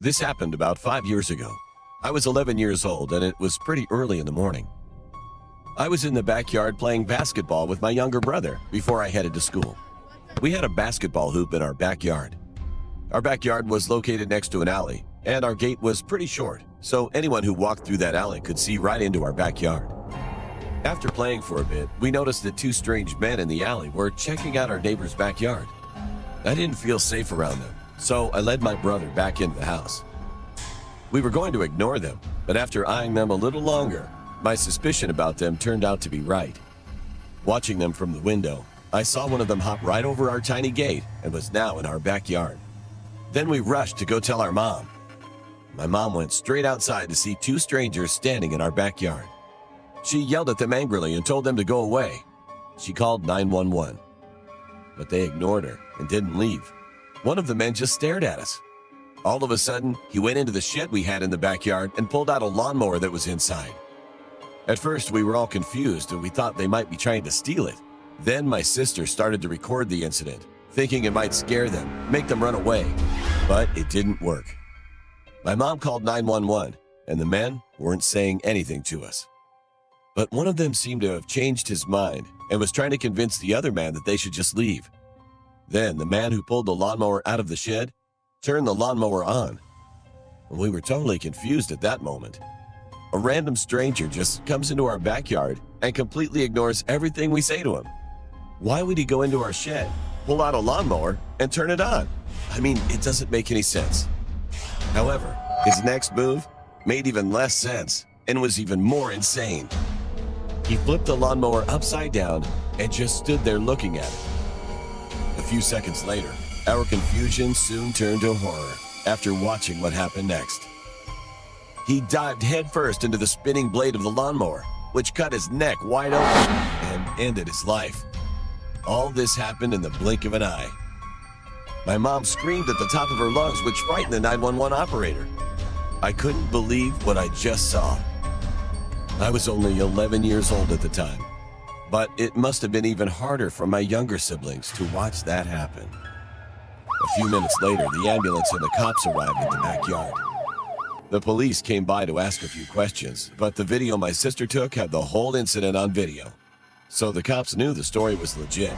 This happened about 5 years ago. I was 11 years old and it was pretty early in the morning. I was in the backyard playing basketball with my younger brother before I headed to school. We had a basketball hoop in our backyard. Our backyard was located next to an alley and our gate was pretty short, so anyone who walked through that alley could see right into our backyard. After playing for a bit, we noticed that two strange men in the alley were checking out our neighbor's backyard. I didn't feel safe around them, so I led my brother back into the house. We were going to ignore them, but after eyeing them a little longer, my suspicion about them turned out to be right. Watching them from the window, I saw one of them hop right over our tiny gate and was now in our backyard. Then we rushed to go tell our mom. My mom went straight outside to see two strangers standing in our backyard. She yelled at them angrily and told them to go away. She called 911. But they ignored her and didn't leave. One of the men just stared at us. All of a sudden, he went into the shed we had in the backyard and pulled out a lawnmower that was inside. At first, we were all confused and we thought they might be trying to steal it. Then my sister started to record the incident, thinking it might scare them, make them run away. But it didn't work. My mom called 911 and the men weren't saying anything to us. But one of them seemed to have changed his mind and was trying to convince the other man that they should just leave. Then the man who pulled the lawnmower out of the shed turned the lawnmower on. We were totally confused at that moment. A random stranger just comes into our backyard and completely ignores everything we say to him. Why would he go into our shed, pull out a lawnmower, and turn it on? I mean, it doesn't make any sense. However, his next move made even less sense and was even more insane. He flipped the lawnmower upside down and just stood there looking at it. A few seconds later, our confusion soon turned to horror after watching what happened next. He dived headfirst into the spinning blade of the lawnmower, which cut his neck wide open and ended his life. All this happened in the blink of an eye. My mom screamed at the top of her lungs, which frightened the 911 operator. I couldn't believe what I just saw. I was only 11 years old at the time, but it must have been even harder for my younger siblings to watch that happen. A few minutes later, the ambulance and the cops arrived at the backyard. The police came by to ask a few questions, but the video my sister took had the whole incident on video, so the cops knew the story was legit.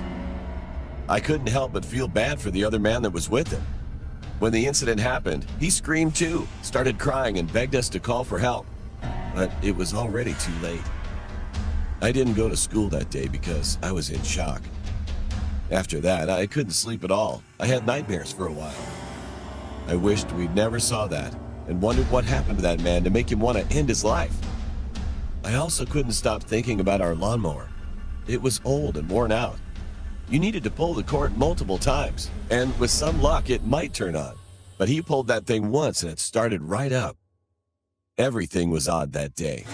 I couldn't help but feel bad for the other man that was with him. When the incident happened, he screamed too, started crying and begged us to call for help. But it was already too late. I didn't go to school that day because I was in shock. After that, I couldn't sleep at all. I had nightmares for a while. I wished we'd never saw that and wondered what happened to that man to make him want to end his life. I also couldn't stop thinking about our lawnmower. It was old and worn out. You needed to pull the cord multiple times, and with some luck, it might turn on. But he pulled that thing once and it started right up. Everything was odd that day.